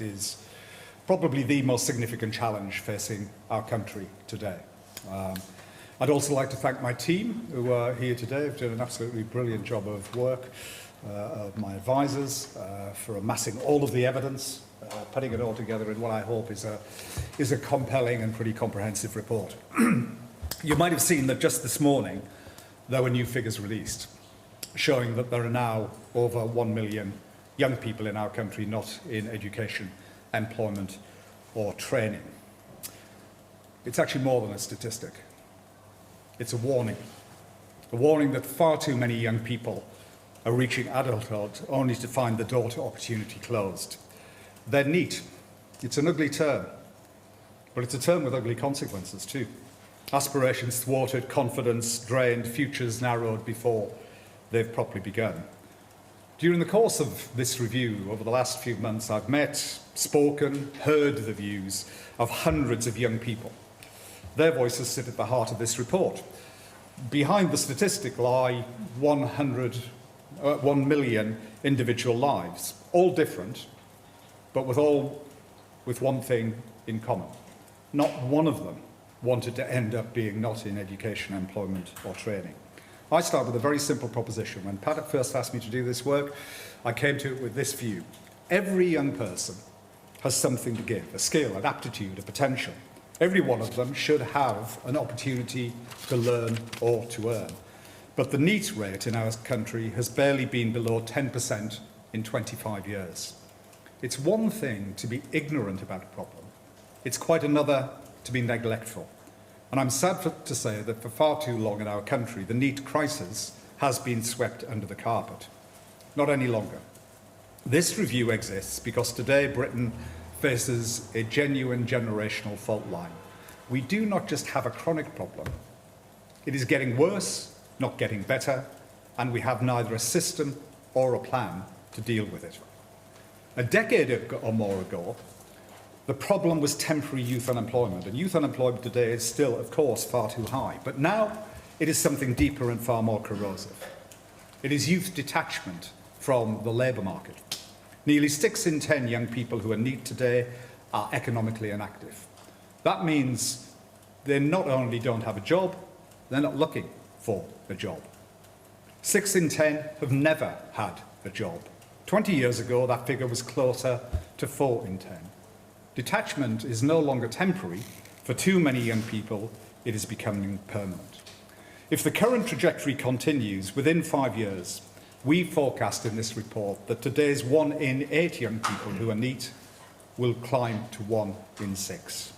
is probably the most significant challenge facing our country today. I'd also like to thank my team who are here today. They've done an absolutely brilliant job of work, of my advisors, for amassing all of the evidence, putting it all together in what I hope is a compelling and pretty comprehensive report. You might have seen that just this morning there were new figures released showing that there are now over 1 million young people in our country not in education, employment or training. It's actually more than a statistic. It's a warning that far too many young people are reaching adulthood only to find the door to opportunity closed. They're neat. It's an ugly term, but it's a term with ugly consequences too. Aspirations thwarted, confidence drained, futures narrowed before they've properly begun. During the course of this review over the last few months, I've met, spoken, heard the views of hundreds of young people. Their voices sit at the heart of this report. Behind the statistic lie 1 million individual lives, all different, but with one thing in common. Not one of them wanted to end up being not in education, employment or training. I start with a very simple proposition. When Pat first asked me to do this work, I came to it with this view. Every young person has something to give, a skill, an aptitude, a potential. Every one of them should have an opportunity to learn or to earn. But the NEET rate in our country has barely been below 10% in 25 years. It's one thing to be ignorant about a problem. It's quite another to be neglectful. And I'm sad to say that for far too long in our country, the NEET crisis has been swept under the carpet. Not any longer. This review exists because today Britain faces a genuine generational fault line. We do not just have a chronic problem. It is getting worse, not getting better, and we have neither a system or a plan to deal with it. A decade or more ago, the problem was temporary youth unemployment, and youth unemployment today is still, of course, far too high. But now it is something deeper and far more corrosive. It is youth detachment from the labour market. Nearly 6 in 10 young people who are NEET today are economically inactive. That means they not only don't have a job, they're not looking for a job. 6 in 10 have never had a job. 20 years ago, that figure was closer to 4 in 10. Detachment is no longer temporary. For too many young people, it is becoming permanent. If the current trajectory continues, within 5 years, we forecast in this report that today's 1 in 8 young people who are NEET will climb to 1 in 6.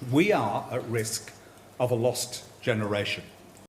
We are at risk of a lost generation.